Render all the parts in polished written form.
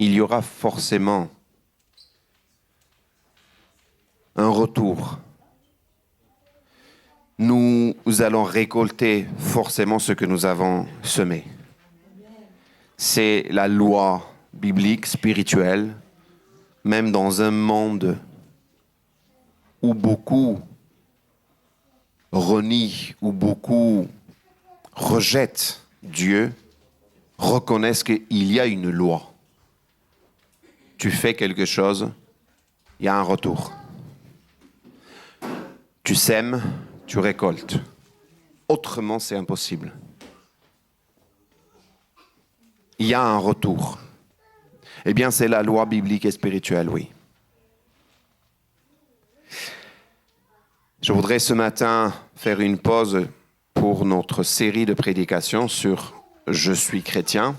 il y aura forcément un retour. Nous allons récolter forcément ce que nous avons semé. C'est la loi biblique, spirituelle, même dans un monde où beaucoup renient, où beaucoup rejettent Dieu, reconnaissent qu'il y a une loi. Tu fais quelque chose, il y a un retour. Tu sèmes, tu récoltes. Autrement, c'est impossible. Il y a un retour. Eh bien, c'est la loi biblique et spirituelle, oui. Je voudrais ce matin faire une pause pour notre série de prédications sur « Je suis chrétien ».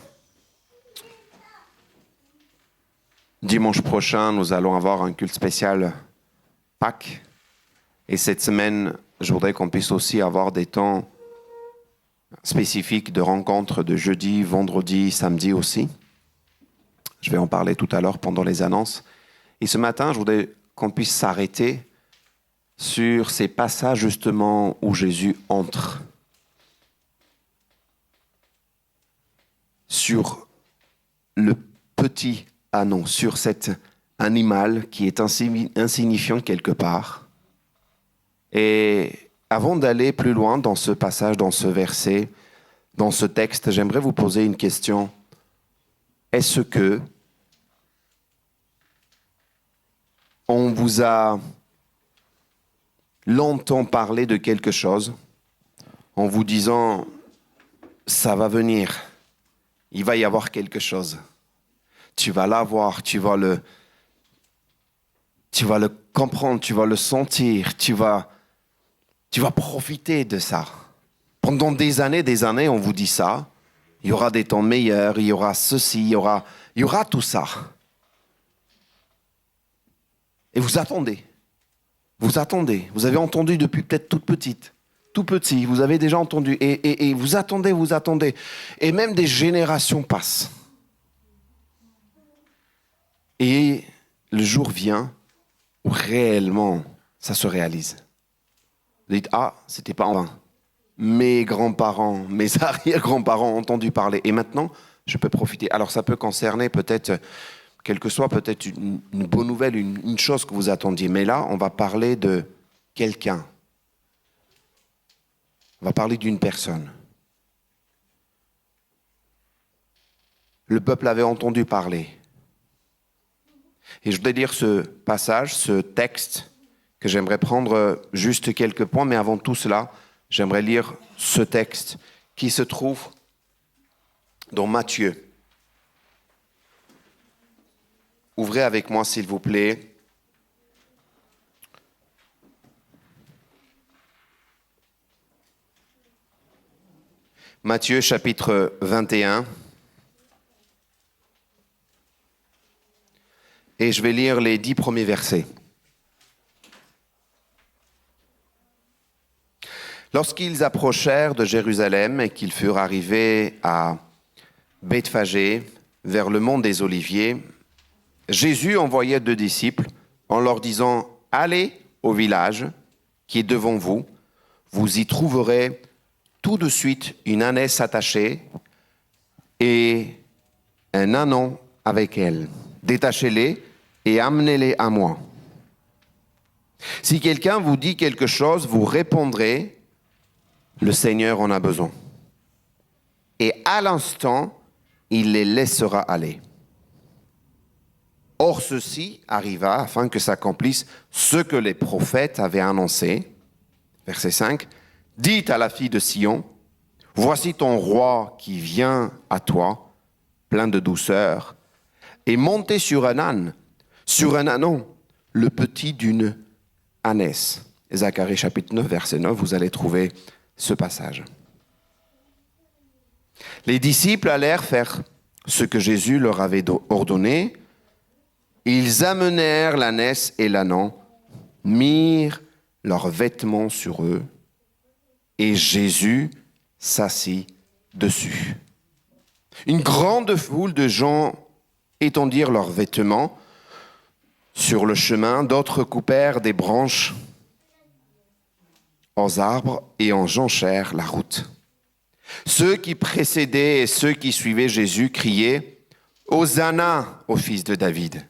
Dimanche prochain, nous allons avoir un culte spécial Pâques. Et cette semaine, je voudrais qu'on puisse aussi avoir des temps spécifiques de rencontres de jeudi, vendredi, samedi aussi. Je vais en parler tout à l'heure pendant les annonces. Et ce matin, je voudrais qu'on puisse s'arrêter sur ces passages justement où Jésus entre. Sur le petit anon, sur cet animal qui est insignifiant quelque part. Et avant d'aller plus loin dans ce passage, dans ce verset, dans ce texte, j'aimerais vous poser une question. Est-ce que on vous a longtemps parlé de quelque chose en vous disant « ça va venir, il va y avoir quelque chose, tu vas l'avoir, tu vas le comprendre, tu vas le sentir, tu vas profiter de ça. » Pendant des années, on vous dit ça. Il y aura des temps meilleurs, il y aura ceci, il y aura tout ça. Et vous attendez. Vous attendez. Vous avez entendu depuis peut-être toute petite, tout petit. Vous avez déjà entendu. Et vous attendez. Et même des générations passent. Et le jour vient où réellement ça se réalise. Vous dites, c'était pas en vain. Mes grands-parents, mes arrière-grands-parents ont entendu parler. Et maintenant, je peux profiter. Alors ça peut concerner peut-être, quelle que soit peut-être une bonne nouvelle, une chose que vous attendiez. Mais là, on va parler de quelqu'un. On va parler d'une personne. Le peuple avait entendu parler. Et je voudrais lire ce passage, ce texte, que j'aimerais prendre juste quelques points. Mais avant tout cela, j'aimerais lire ce texte qui se trouve dans Matthieu. Ouvrez avec moi, s'il vous plaît. Matthieu, chapitre 21. Et je vais lire les 10 premiers versets. Lorsqu'ils approchèrent de Jérusalem et qu'ils furent arrivés à Bethphagée, vers le mont des Oliviers, Jésus envoya 2 disciples en leur disant « Allez au village qui est devant vous, vous y trouverez tout de suite une ânesse attachée et un ânon avec elle. Détachez-les et amenez-les à moi. Si quelqu'un vous dit quelque chose, vous répondrez « Le Seigneur en a besoin. » Et à l'instant, il les laissera aller. Or, ceci arriva afin que s'accomplisse ce que les prophètes avaient annoncé. Verset 5. « Dites à la fille de Sion, voici ton roi qui vient à toi, plein de douceur, et montez sur un âne, sur un ânon, le petit d'une ânesse. » Zacharie chapitre 9, verset 9, vous allez trouver ce passage. Les disciples allèrent faire ce que Jésus leur avait ordonné. Ils amenèrent l'ânesse et l'ânon, mirent leurs vêtements sur eux, et Jésus s'assit dessus. Une grande foule de gens étendirent leurs vêtements sur le chemin, d'autres coupèrent des branches aux arbres et en jonchèrent la route. Ceux qui précédaient et ceux qui suivaient Jésus criaient « Hosanna au fils de David !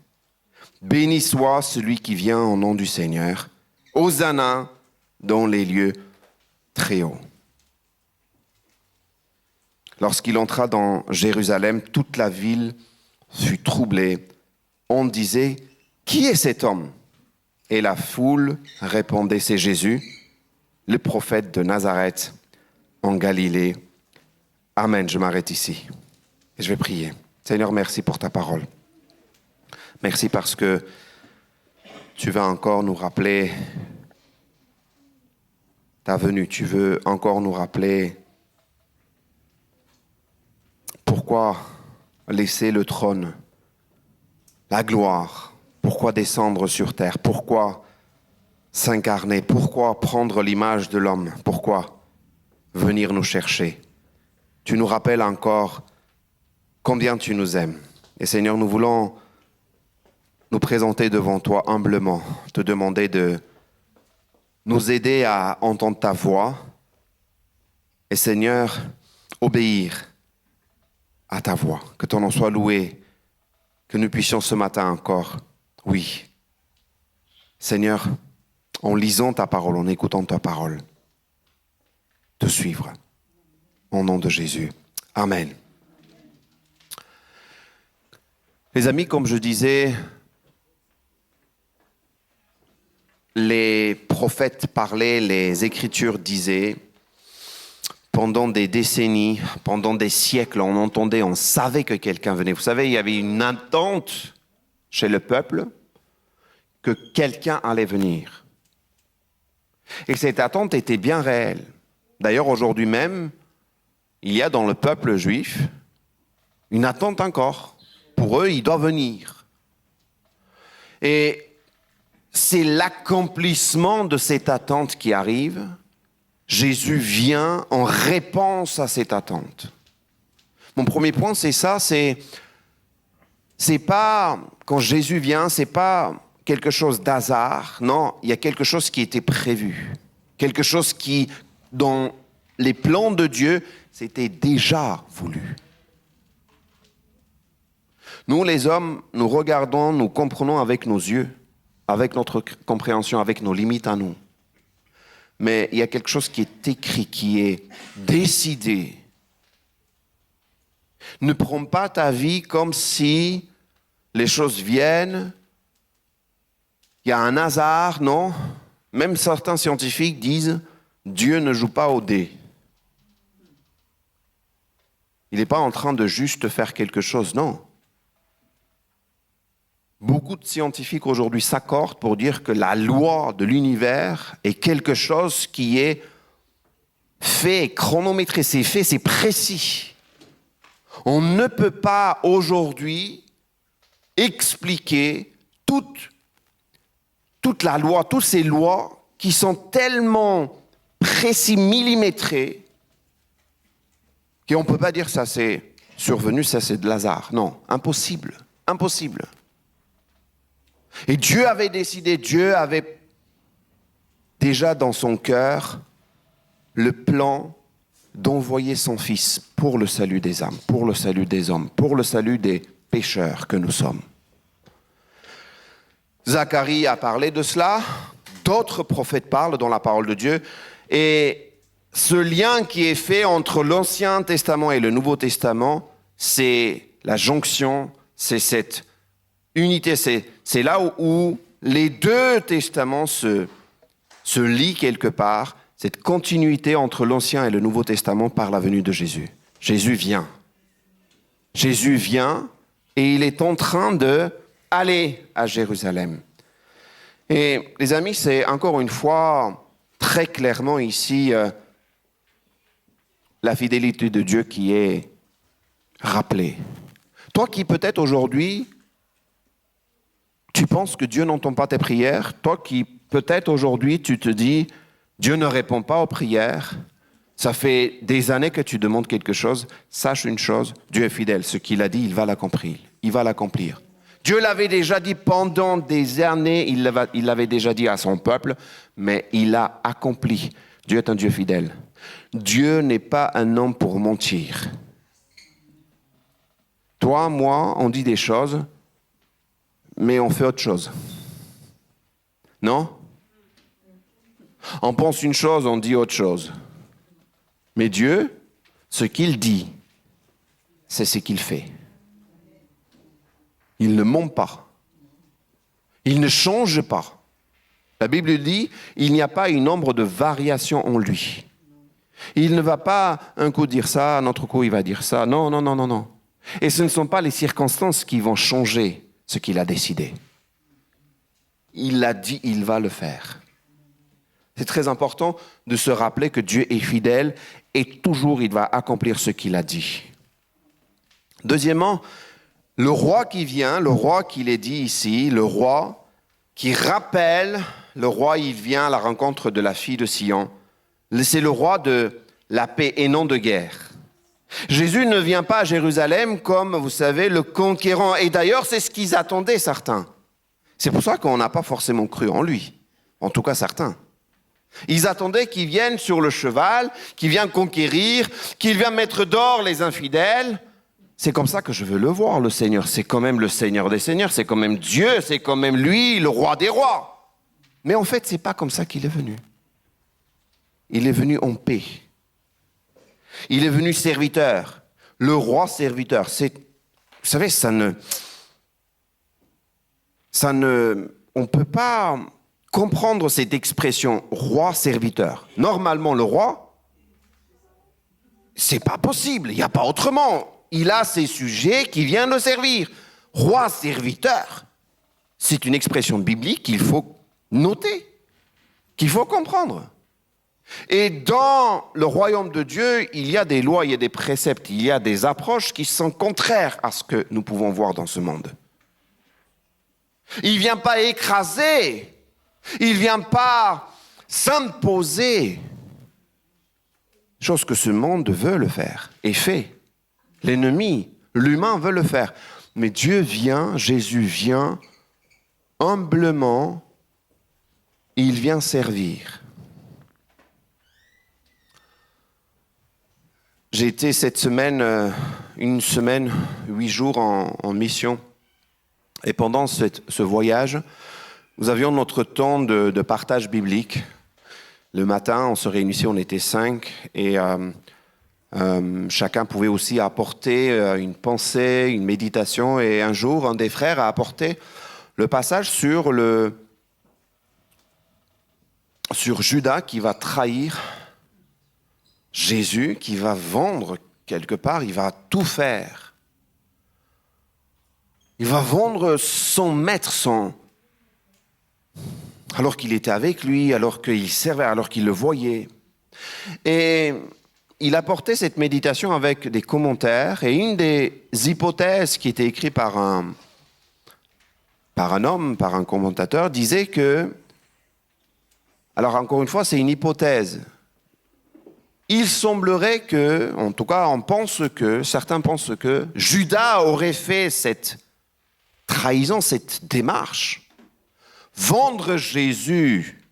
Béni soit celui qui vient au nom du Seigneur. Hosanna dans les lieux très hauts. » Lorsqu'il entra dans Jérusalem, toute la ville fut troublée. On disait « Qui est cet homme ?» Et la foule répondait « C'est Jésus, le prophète de Nazareth en Galilée. » Amen, je m'arrête ici. Et je vais prier. Seigneur, merci pour ta parole. Merci parce que tu vas encore nous rappeler ta venue. Tu veux encore nous rappeler pourquoi laisser le trône, la gloire, pourquoi descendre sur terre, pourquoi s'incarner, pourquoi prendre l'image de l'homme, pourquoi venir nous chercher. Tu nous rappelles encore combien tu nous aimes. Et Seigneur, nous voulons nous présenter devant toi humblement, te demander de nous aider à entendre ta voix et Seigneur, obéir à ta voix. Que ton nom soit loué, que nous puissions ce matin encore, oui, Seigneur, en lisant ta parole, en écoutant ta parole, te suivre. Au nom de Jésus. Amen. Les amis, comme je disais, les prophètes parlaient, les Écritures disaient, pendant des décennies, pendant des siècles, on entendait, on savait que quelqu'un venait. Vous savez, il y avait une attente chez le peuple que quelqu'un allait venir. Et cette attente était bien réelle. D'ailleurs, aujourd'hui même, il y a dans le peuple juif une attente encore. Pour eux, il doit venir. Et c'est l'accomplissement de cette attente qui arrive. Jésus vient en réponse à cette attente. Mon premier point, c'est ça, c'est pas, quand Jésus vient, c'est pas quelque chose d'hasard. Non, il y a quelque chose qui était prévu. Quelque chose qui, dans les plans de Dieu, c'était déjà voulu. Nous, les hommes, nous regardons, nous comprenons avec nos yeux, avec notre compréhension, avec nos limites à nous. Mais il y a quelque chose qui est écrit, qui est décidé. Ne prends pas ta vie comme si les choses viennent, il y a un hasard, non? Même certains scientifiques disent « Dieu ne joue pas au dé ». Il n'est pas en train de juste faire quelque chose, non. Beaucoup de scientifiques aujourd'hui s'accordent pour dire que la loi de l'univers est quelque chose qui est fait, chronométré, c'est fait, c'est précis. On ne peut pas aujourd'hui expliquer toute la loi, toutes ces lois qui sont tellement précis, millimétrées, qu'on ne peut pas dire ça c'est survenu, ça c'est de hasard. Non, impossible, impossible. Et Dieu avait décidé, Dieu avait déjà dans son cœur le plan d'envoyer son Fils pour le salut des âmes, pour le salut des hommes, pour le salut des pécheurs que nous sommes. Zacharie a parlé de cela, d'autres prophètes parlent dans la parole de Dieu, et ce lien qui est fait entre l'Ancien Testament et le Nouveau Testament, c'est la jonction, c'est cette unité, c'est là où les deux testaments se lient quelque part, cette continuité entre l'Ancien et le Nouveau Testament par la venue de Jésus. Jésus vient. Jésus vient et il est en train d'aller à Jérusalem. Et les amis, c'est encore une fois très clairement ici la fidélité de Dieu qui est rappelée. Toi qui peut-être aujourd'hui, tu penses que Dieu n'entend pas tes prières, toi qui peut-être aujourd'hui tu te dis, Dieu ne répond pas aux prières, ça fait des années que tu demandes quelque chose, sache une chose, Dieu est fidèle, ce qu'il a dit, il va l'accomplir. il va l'accomplir. Dieu l'avait déjà dit pendant des années, il l'avait déjà dit à son peuple, mais il a accompli. Dieu est un Dieu fidèle. Dieu n'est pas un homme pour mentir. Toi, moi, on dit des choses, mais on fait autre chose. Non? On pense une chose, on dit autre chose. Mais Dieu, ce qu'il dit, c'est ce qu'il fait. Il ne ment pas. Il ne change pas. La Bible dit, il n'y a pas une ombre de variation en lui. Il ne va pas un coup dire ça, un autre coup il va dire ça. Non, non, non, non, non. Et ce ne sont pas les circonstances qui vont changer ce qu'il a décidé. Il l'a dit, il va le faire. C'est très important de se rappeler que Dieu est fidèle et toujours il va accomplir ce qu'il a dit. Deuxièmement, le roi qui vient, le roi qu'il est dit ici, le roi qui rappelle, le roi il vient à la rencontre de la fille de Sion. C'est le roi de la paix et non de guerre. Jésus ne vient pas à Jérusalem comme, vous savez, le conquérant. Et d'ailleurs, c'est ce qu'ils attendaient, certains. C'est pour ça qu'on n'a pas forcément cru en lui. En tout cas, certains. Ils attendaient qu'il vienne sur le cheval, qu'il vienne conquérir, qu'il vienne mettre d'or les infidèles. C'est comme ça que je veux le voir, le Seigneur. C'est quand même le Seigneur des Seigneurs, c'est quand même Dieu, c'est quand même lui, le roi des rois. Mais en fait, c'est pas comme ça qu'il est venu. Il est venu en paix. Il est venu serviteur. Le roi serviteur. Vous savez, on ne peut pas comprendre cette expression roi serviteur. Normalement, le roi, c'est pas possible. Il n'y a pas autrement. Il a ses sujets qui viennent le servir. Roi serviteur, c'est une expression biblique qu'il faut noter, qu'il faut comprendre. Et dans le royaume de Dieu, il y a des lois, il y a des préceptes, il y a des approches qui sont contraires à ce que nous pouvons voir dans ce monde. Il ne vient pas écraser, il ne vient pas s'imposer. Chose que ce monde veut le faire et fait. L'ennemi, l'humain veut le faire. Mais Dieu vient, Jésus vient humblement, il vient servir. J'ai été cette semaine, 8 jours en mission. Et pendant ce voyage, nous avions notre temps de partage biblique. Le matin, on se réunissait, on était 5. Et chacun pouvait aussi apporter une pensée, une méditation. Et un jour, un des frères a apporté le passage sur Judas qui va trahir Jésus, qui va vendre quelque part, il va tout faire. Il va vendre son maître, alors qu'il était avec lui, alors qu'il servait, alors qu'il le voyait. Et il apportait cette méditation avec des commentaires, et une des hypothèses qui était écrite par un homme, par un commentateur, disait que, alors encore une fois, c'est une hypothèse. Il semblerait que, en tout cas, certains pensent que Judas aurait fait cette trahison, cette démarche, vendre Jésus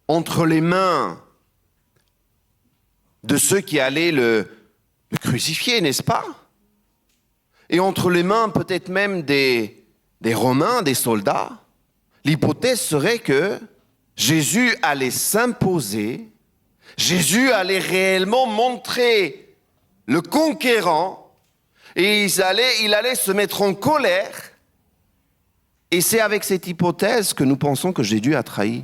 entre les mains de ceux qui allaient le crucifier, n'est-ce pas? Et entre les mains peut-être même des Romains, des soldats. L'hypothèse serait que Jésus allait s'imposer. Jésus allait réellement montrer le conquérant et il allait se mettre en colère. Et c'est avec cette hypothèse que nous pensons que Judas a trahi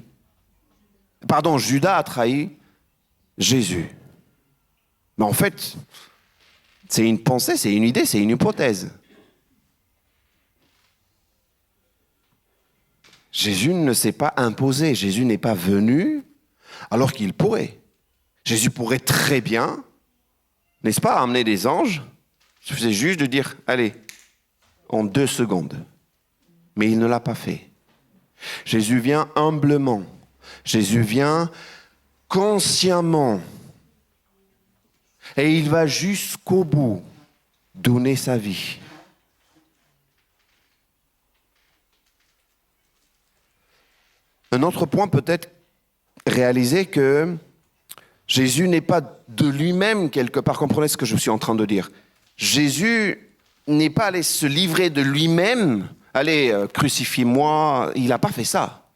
Jésus. Mais en fait, c'est une pensée, c'est une idée, c'est une hypothèse. Jésus ne s'est pas imposé, Jésus n'est pas venu alors qu'il pourrait. Jésus pourrait très bien, n'est-ce pas, amener des anges. Il suffisait juste de dire, allez, en 2 secondes. Mais il ne l'a pas fait. Jésus vient humblement. Jésus vient consciemment. Et il va jusqu'au bout. donner sa vie. Un autre point peut-être réaliser que Jésus n'est pas de lui-même quelque part. Comprenez ce que je suis en train de dire. Jésus n'est pas allé se livrer de lui-même. Allez, crucifie-moi. Il n'a pas fait ça.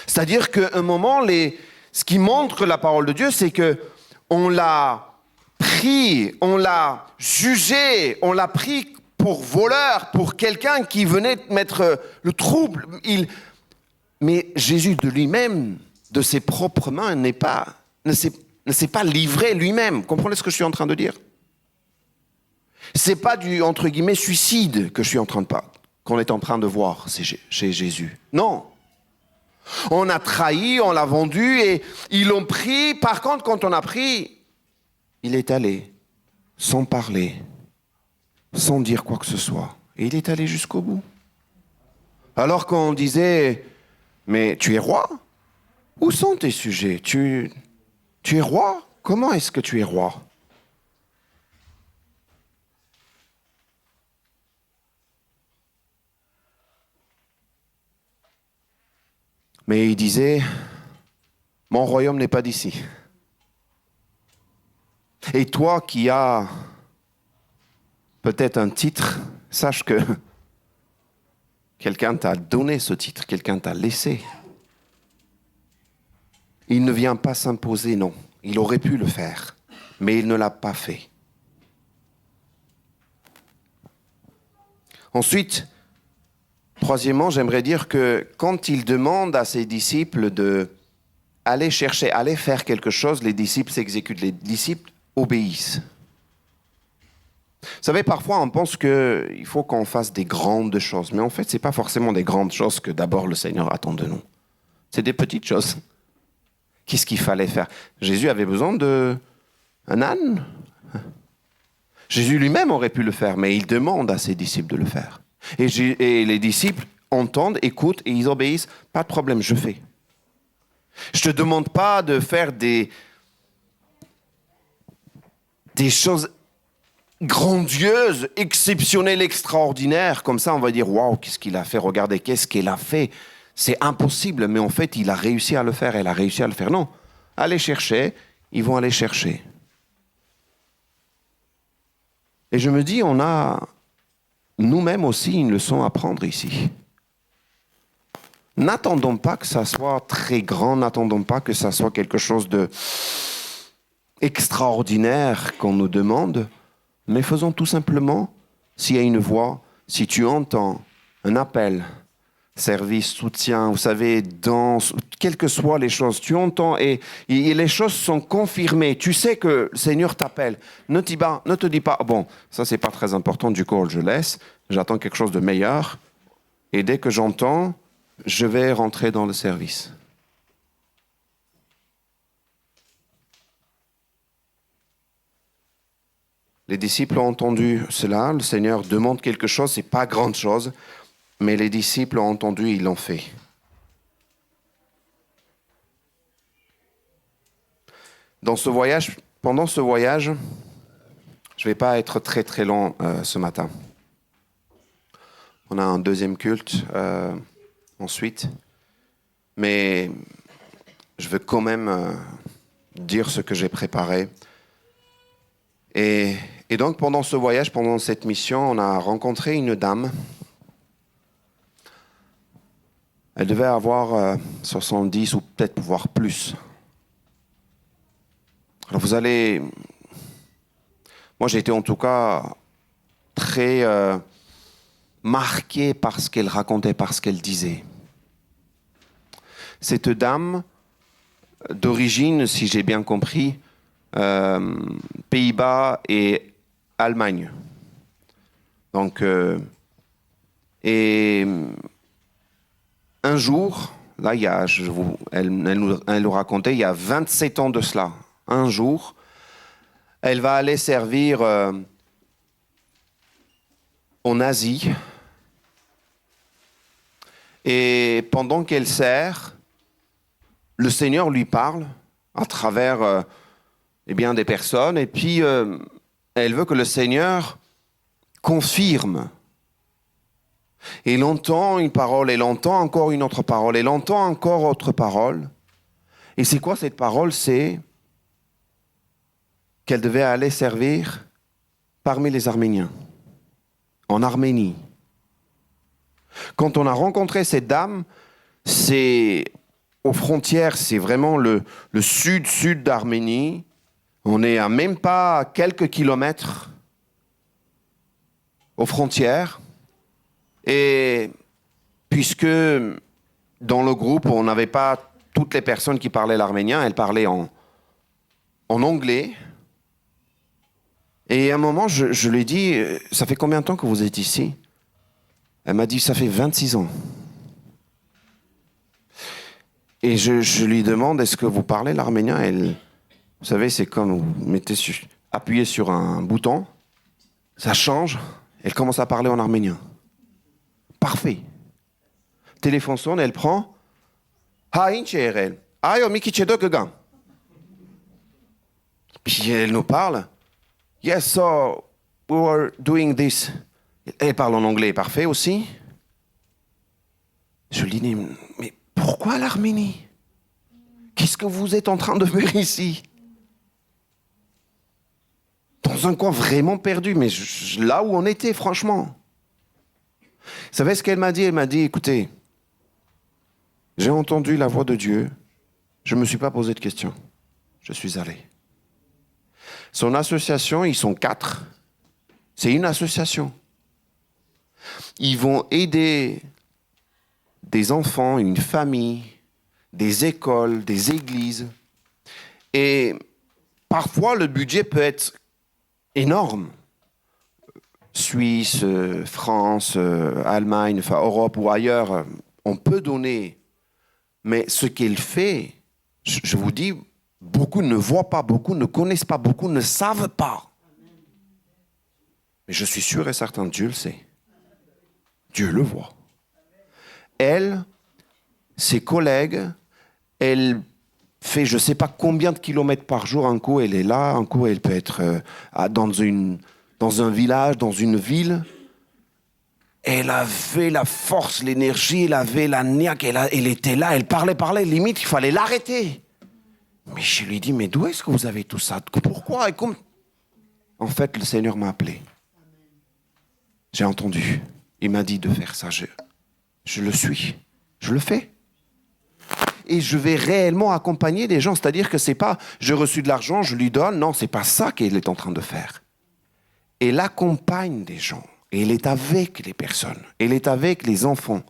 C'est-à-dire qu'à un moment, ce qui montre la parole de Dieu, c'est qu'on l'a pris, on l'a jugé, on l'a pris pour voleur, pour quelqu'un qui venait mettre le trouble. Mais Jésus de lui-même, de ses propres mains, ne s'est pas livré lui-même. Comprenez ce que je suis en train de dire? C'est pas du, entre guillemets, suicide que je suis qu'on est en train de voir chez Jésus. Non. On a trahi, on l'a vendu et ils l'ont pris. Par contre, quand on a pris, il est allé sans parler, sans dire quoi que ce soit. Et il est allé jusqu'au bout. Alors qu'on disait, mais tu es roi? Où sont tes sujets? Tu es roi? Comment est-ce que tu es roi? Mais il disait, mon royaume n'est pas d'ici. Et toi qui as peut-être un titre, sache que quelqu'un t'a donné ce titre, quelqu'un t'a laissé. Il ne vient pas s'imposer, non. Il aurait pu le faire, mais il ne l'a pas fait. Ensuite, troisièmement, j'aimerais dire que quand il demande à ses disciples d'aller chercher, aller faire quelque chose, les disciples s'exécutent, les disciples obéissent. Vous savez, parfois on pense qu'il faut qu'on fasse des grandes choses, mais en fait, ce n'est pas forcément des grandes choses que d'abord le Seigneur attend de nous. C'est des petites choses. Qu'est-ce qu'il fallait faire? Jésus avait besoin d'un âne. Jésus lui-même aurait pu le faire, mais il demande à ses disciples de le faire. Et les disciples entendent, écoutent et ils obéissent. Pas de problème, je fais. Je ne te demande pas de faire des choses grandieuses, exceptionnelles, extraordinaires. Comme ça, on va dire, waouh, qu'est-ce qu'il a fait? Regardez, qu'est-ce qu'il a fait? C'est impossible, mais en fait, il a réussi à le faire. Elle a réussi à le faire. Non, allez chercher, ils vont aller chercher. Et je me dis, on a nous-mêmes aussi une leçon à prendre ici. N'attendons pas que ça soit très grand, n'attendons pas que ça soit quelque chose d'extraordinaire qu'on nous demande, mais faisons tout simplement, s'il y a une voix, si tu entends un appel, service, soutien, vous savez, danse, quelles que soient les choses, tu entends et les choses sont confirmées. Tu sais que le Seigneur t'appelle. Ne te dis pas, bon, ça c'est pas très important, du coup je laisse, j'attends quelque chose de meilleur. Et dès que j'entends, je vais rentrer dans le service. Les disciples ont entendu cela, le Seigneur demande quelque chose, c'est pas grande chose, mais les disciples ont entendu, ils l'ont fait. Pendant ce voyage, je ne vais pas être très très long ce matin. On a un deuxième culte ensuite, mais je veux quand même dire ce que j'ai préparé. Et donc pendant ce voyage, pendant cette mission, on a rencontré une dame. Elle devait avoir 70 ou peut-être voire plus. Alors moi j'ai été en tout cas très marqué par ce qu'elle racontait, par ce qu'elle disait. Cette dame, d'origine, si j'ai bien compris, Pays-Bas et Allemagne. Donc, et un jour, là, elle nous racontait, il y a 27 ans de cela, un jour, elle va aller servir en Asie. Et pendant qu'elle sert, le Seigneur lui parle à travers des personnes. Et puis, elle veut que le Seigneur confirme. Et elle entend une parole, elle entend encore une autre parole, elle entend encore autre parole. Et c'est quoi cette parole? C'est qu'elle devait aller servir parmi les Arméniens, en Arménie. Quand on a rencontré cette dame, c'est aux frontières, c'est vraiment le sud-sud d'Arménie. On est à même pas quelques kilomètres aux frontières. Et puisque dans le groupe, on n'avait pas toutes les personnes qui parlaient l'arménien, elles parlaient en anglais. Et à un moment, je lui ai dit, ça fait combien de temps que vous êtes ici? Elle m'a dit, ça fait 26 ans. Et je lui demande, est-ce que vous parlez l'arménien? Vous savez, c'est comme vous appuyez sur un bouton, ça change, elle commence à parler en arménien. Parfait. Téléphone sonne, elle prend. Ha, inch est elle? Ayo, Miki Chedok Gam. Puis elle nous parle. Yes, so we were doing this. Elle parle en anglais, parfait aussi. Je lui dis, mais pourquoi l'Arménie? Qu'est-ce que vous êtes en train de faire ici? Dans un coin vraiment perdu, mais là où on était, franchement. Vous savez ce qu'elle m'a dit? Elle m'a dit, écoutez, j'ai entendu la voix de Dieu, je ne me suis pas posé de questions. Je suis allé. Son association, ils sont 4. C'est une association. Ils vont aider des enfants, une famille, des écoles, des églises. Et parfois, le budget peut être énorme. Suisse, France, Allemagne, enfin Europe ou ailleurs, on peut donner. Mais ce qu'elle fait, je vous dis, beaucoup ne voient pas, beaucoup ne connaissent pas, beaucoup ne savent pas. Mais je suis sûr et certain, Dieu le sait. Dieu le voit. Elle, ses collègues, elle fait je ne sais pas combien de kilomètres par jour. Un coup, elle est là, un coup, elle peut être dans un village, dans une ville. Elle avait la force, l'énergie, elle avait la niaque, elle était là, elle parlait, limite, il fallait l'arrêter. Mais je lui dis, mais d'où est-ce que vous avez tout ça? Pourquoi? En fait, le Seigneur m'a appelé. J'ai entendu. Il m'a dit de faire ça. Je le suis. Je le fais. Et je vais réellement accompagner des gens. C'est-à-dire que c'est pas, j'ai reçu de l'argent, je lui donne. Non, c'est pas ça qu'elle est en train de faire. Elle accompagne des gens. Et elle est avec les personnes. Elle est avec les enfants.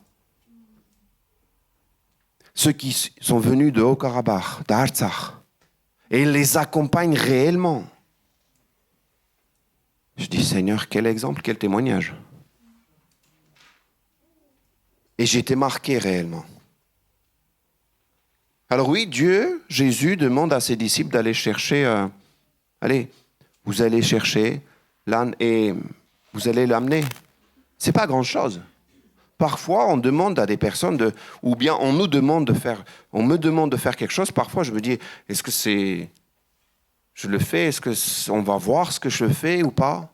Ceux qui sont venus de Haut-Karabakh, d'Artsakh. Et elle les accompagne réellement. Je dis, Seigneur, quel exemple, quel témoignage. Et j'ai été marqué réellement. Alors oui, Dieu, Jésus, demande à ses disciples d'aller chercher, allez, vous allez chercher l'âne et vous allez l'amener. C'est pas grand-chose. Parfois, on demande à des personnes ou bien on me demande de faire quelque chose. Parfois, je me dis, est-ce que je le fais? Est-ce que on va voir ce que je fais ou pas?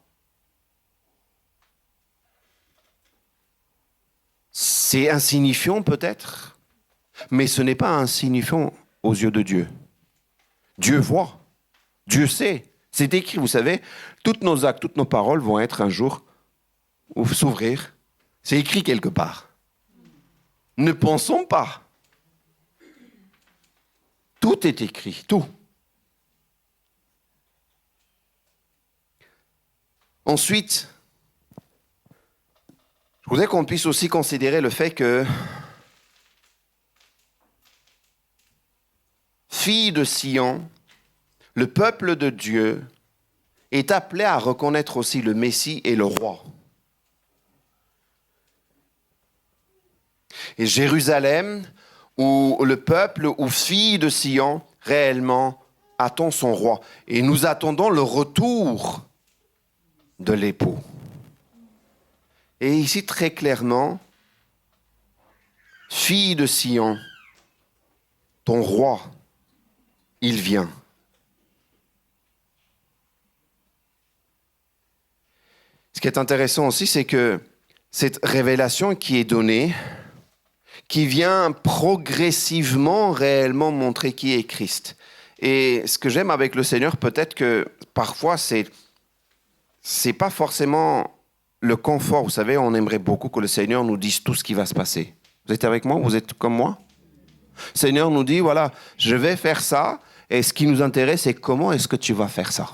C'est insignifiant peut-être, mais ce n'est pas insignifiant aux yeux de Dieu. Dieu voit, Dieu sait. C'est écrit, vous savez, tous nos actes, toutes nos paroles vont être un jour ou s'ouvrir. C'est écrit quelque part. Ne pensons pas. Tout est écrit, tout. Ensuite, je voudrais qu'on puisse aussi considérer le fait que fille de Sion, le peuple de Dieu est appelé à reconnaître aussi le Messie et le roi. Et Jérusalem, où le peuple, ou fille de Sion, réellement attend son roi. Et nous attendons le retour de l'époux. Et ici, très clairement, fille de Sion, ton roi, il vient. Ce qui est intéressant aussi, c'est que cette révélation qui est donnée, qui vient progressivement réellement montrer qui est Christ. Et ce que j'aime avec le Seigneur, peut-être que parfois, c'est pas forcément le confort. Vous savez, on aimerait beaucoup que le Seigneur nous dise tout ce qui va se passer. Vous êtes avec moi? Vous êtes comme moi? Le Seigneur nous dit, voilà, je vais faire ça, et ce qui nous intéresse, c'est comment est-ce que tu vas faire ça?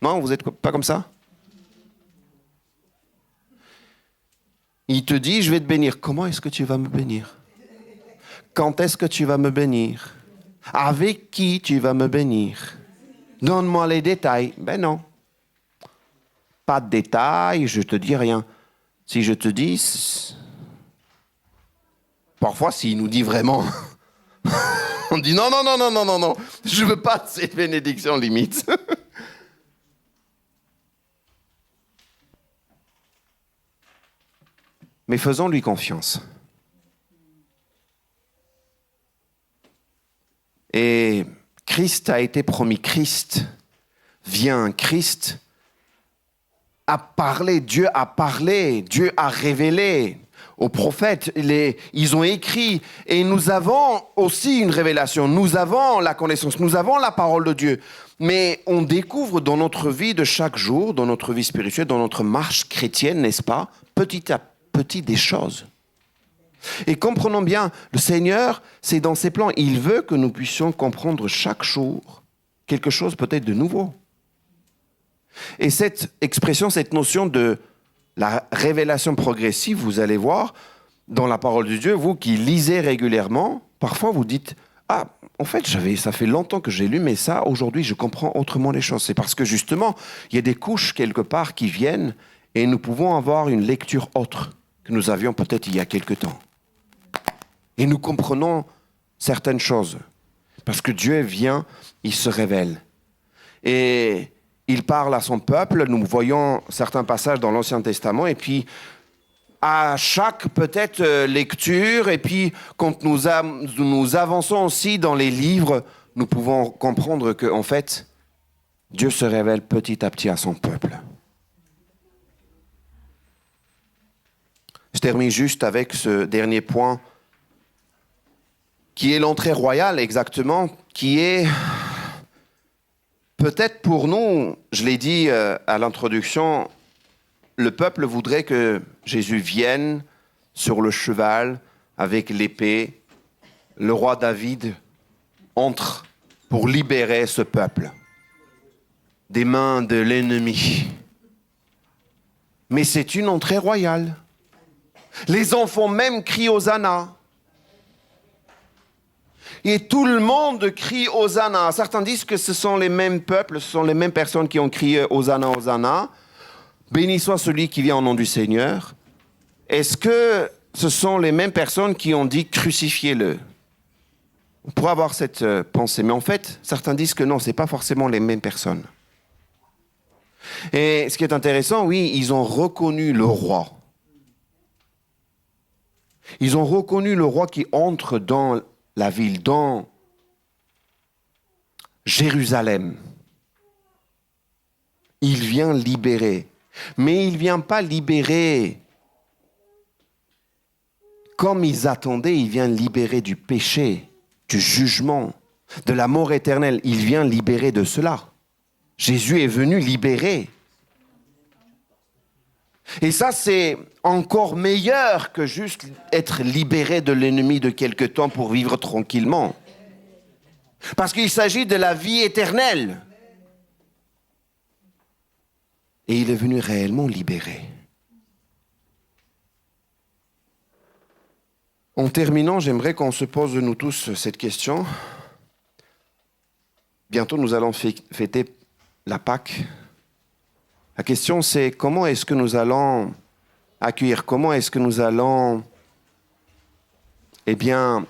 Non, vous n'êtes pas comme ça? Il te dit, je vais te bénir. Comment est-ce que tu vas me bénir? Quand est-ce que tu vas me bénir? Avec qui tu vas me bénir? Donne-moi les détails. Ben non. Pas de détails, je te dis rien. Si je te dis... Parfois, s'il nous dit vraiment... on dit non, je veux pas de cette bénédiction limite. Mais faisons-lui confiance. Et Christ a été promis. Christ vient. Christ a parlé. Dieu a parlé. Dieu a révélé aux prophètes. Ils ont écrit. Et nous avons aussi une révélation. Nous avons la connaissance. Nous avons la parole de Dieu. Mais on découvre dans notre vie de chaque jour, dans notre vie spirituelle, dans notre marche chrétienne, n'est-ce pas, petit à petit des choses. Et comprenons bien, le Seigneur, c'est dans ses plans. Il veut que nous puissions comprendre chaque jour quelque chose peut-être de nouveau. Et cette expression, cette notion de la révélation progressive, vous allez voir, dans la parole de Dieu, vous qui lisez régulièrement, parfois vous dites « Ah, en fait, ça fait longtemps que j'ai lu, mais ça, aujourd'hui, je comprends autrement les choses. » C'est parce que justement, il y a des couches quelque part qui viennent et nous pouvons avoir une lecture autre que nous avions peut-être il y a quelque temps. Et nous comprenons certaines choses. Parce que Dieu vient, il se révèle. Et il parle à son peuple. Nous voyons certains passages dans l'Ancien Testament. Et puis, à chaque peut-être lecture, et puis quand nous avançons aussi dans les livres, nous pouvons comprendre qu'en fait, Dieu se révèle petit à petit à son peuple. Je termine juste avec ce dernier point, qui est l'entrée royale exactement, qui est peut-être pour nous, je l'ai dit à l'introduction, le peuple voudrait que Jésus vienne sur le cheval avec l'épée. Le roi David entre pour libérer ce peuple des mains de l'ennemi. Mais c'est une entrée royale. Les enfants même crient Hosanna. Et tout le monde crie Hosanna. Certains disent que ce sont les mêmes peuples, ce sont les mêmes personnes qui ont crié Hosanna, Hosanna. Béni soit celui qui vient au nom du Seigneur. Est-ce que ce sont les mêmes personnes qui ont dit crucifiez-le? On pourrait avoir cette pensée. Mais en fait, certains disent que non, ce n'est pas forcément les mêmes personnes. Et ce qui est intéressant, oui, ils ont reconnu le roi. Ils ont reconnu le roi qui entre dans la ville, dans Jérusalem. Il vient libérer. Mais il ne vient pas libérer comme ils attendaient. Il vient libérer du péché, du jugement, de la mort éternelle. Il vient libérer de cela. Jésus est venu libérer. Et ça, c'est encore meilleur que juste être libéré de l'ennemi de quelque temps pour vivre tranquillement. Parce qu'il s'agit de la vie éternelle. Et il est venu réellement libérer. En terminant, j'aimerais qu'on se pose nous tous cette question. Bientôt, nous allons fêter la Pâque. La question, c'est comment est-ce que nous allons accueillir, comment est-ce que nous allons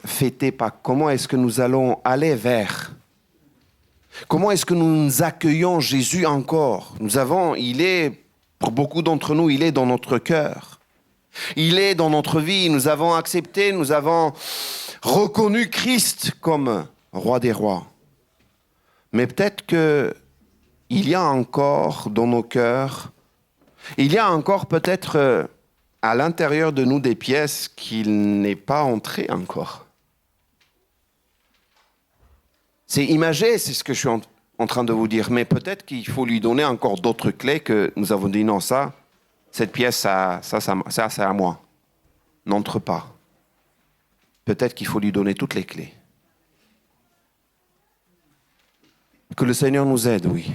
fêter Pâques, comment est-ce que nous allons aller vers, comment est-ce que nous accueillons Jésus encore. Pour beaucoup d'entre nous, il est dans notre cœur. Il est dans notre vie. Nous avons accepté, nous avons reconnu Christ comme roi des rois. Mais peut-être qu'il y a encore dans nos cœurs Il y a encore peut-être à l'intérieur de nous des pièces qu'il n'est pas entré encore. C'est imagé, c'est ce que je suis en train de vous dire, mais peut-être qu'il faut lui donner encore d'autres clés que nous avons dit non, cette pièce, ça c'est à moi. N'entre pas. Peut-être qu'il faut lui donner toutes les clés. Que le Seigneur nous aide, oui.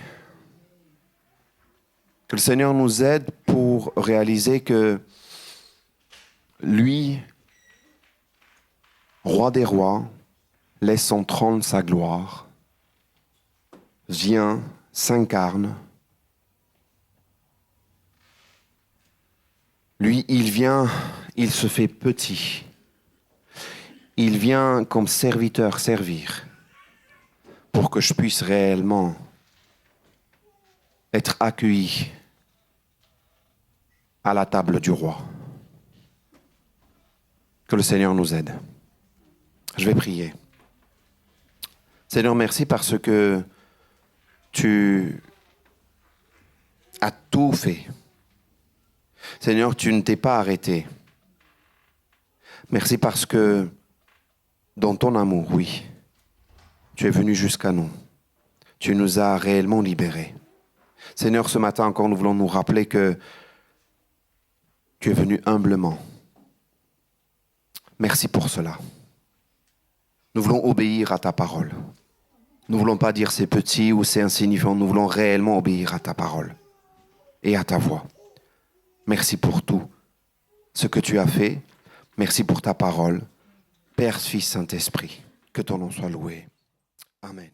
Que le Seigneur nous aide pour réaliser que lui, roi des rois, laisse son trône sa gloire, vient, s'incarne. Lui, il vient, il se fait petit. Il vient comme serviteur servir pour que je puisse réellement être accueilli à la table du roi. Que le Seigneur nous aide. Je vais prier. Seigneur, merci parce que tu as tout fait. Seigneur, tu ne t'es pas arrêté. Merci parce que dans ton amour, oui, tu es venu jusqu'à nous. Tu nous as réellement libérés. Seigneur, ce matin encore, nous voulons nous rappeler que tu es venu humblement. Merci pour cela. Nous voulons obéir à ta parole. Nous ne voulons pas dire c'est petit ou c'est insignifiant. Nous voulons réellement obéir à ta parole et à ta voix. Merci pour tout ce que tu as fait. Merci pour ta parole. Père, Fils, Saint-Esprit, que ton nom soit loué. Amen.